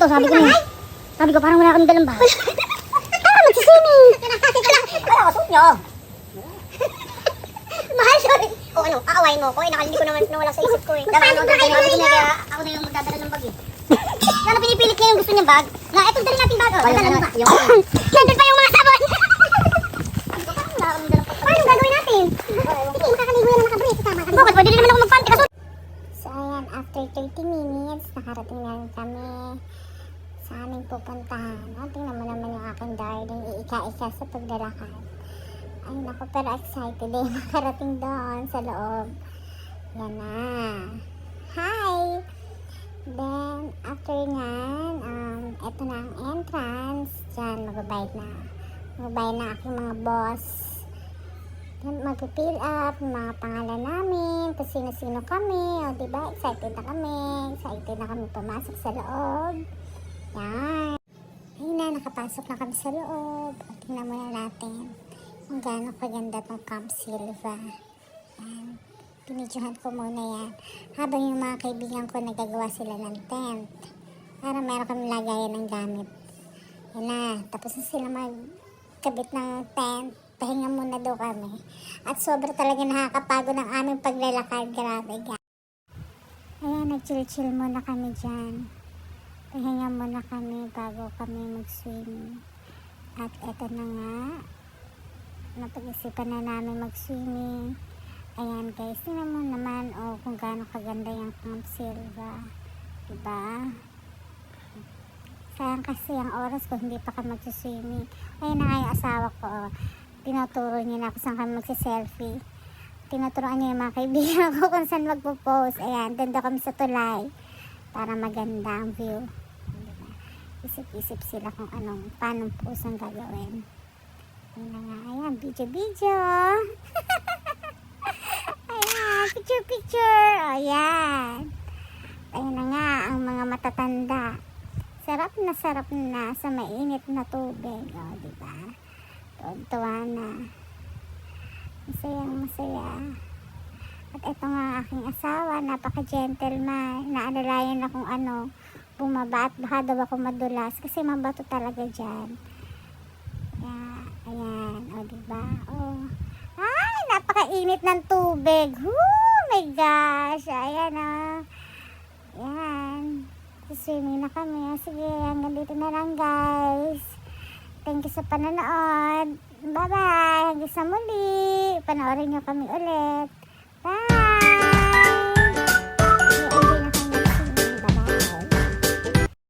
sabi ko na. Sabi ko, parang wala kami dalang bag. Tara, magsiswimming. Wala ka, suot nyo. Mahal, sorry. O ano, aawain mo ko. Nakalindi ko naman nawala sa isip ko eh. Dami ano, dami sabi ko na kaya ako na yung magdadala ng bag eh. Kaya pinipilit niya yung gusto niyang bag. Na, eto dali natin bag. Nandun pa yung mga sabon. Paano gagawin natin? Sige, makakaligo yan ang nakabrace. Bakit? Pwede naman ako magpanty. So ayan, after 30 minutes, nakarating na rin kami sa aming pupuntahan. Tingnan mo naman yung aking darling, iika-ika sa paglalakad. Ay naku, pero excited eh, makarating doon sa loob. Yan na. Hi! Then, after nyan, eto na ang entrance. Diyan, magbabayad na. Magbabayad na aking mga boss. Then, mag-fill up yung mga pangalan namin, kung sino-sino kami. O, diba? Excited na kami. Excited na kami pumasok sa loob. Yan. Ayun na, nakapasok na kami sa loob. O, tingnan muna natin kung gaano kaganda ng Camp Silva. Yan. Pinidyohan ko muna yan. Habang yung mga kaibigan ko nagagawa sila ng tent. Para meron kami lagayan ng gamit. Yan na. Tapos na sila magkabit ng tent. Pahinga muna daw kami. At sobra talaga nakakapagod ang aming paglalakad. Grabe guys. Ayan, nag-chill-chill muna kami dyan. Pahinga muna kami bago kami mag-swim. At eto na nga. Napag-isipan na namin mag-swimming. Ayan guys, tingnan mo naman kung gaano kaganda yung Camp Silva. Diba? Sayang kasi ang oras ko hindi pa kami mag-swimming. Ayun na nga yung asawa ko. Tinuturo niya na kung saan kami magsiselfie. Tinuturoan niya yung mga kaibigan ko kung saan magpo-post. Ayan, doon kami sa tulay. Para maganda ang view. Diba? Isip-isip sila kung paano post ang gagawin. Ayun na nga, ayan, video-video. Ayan, picture-picture. Ayan. Ayun na nga, ang mga matatanda. Sarap na sa mainit na tubig. O, diba? Tuwa na. Masaya. At ito nga aking asawa, napaka-gentleman. Naalalayan na kung bumaba at baka daw ako madulas. Kasi mabato talaga dyan. Ayan, o diba? Ay, napakainit ng tubig. Oh my gosh. Ayan Ayan. Swimming na kami. Sige, hanggang dito na lang guys. Thank you sa panonood. Bye-bye. Hanggang sa muli. Panoorin nyo kami ulit.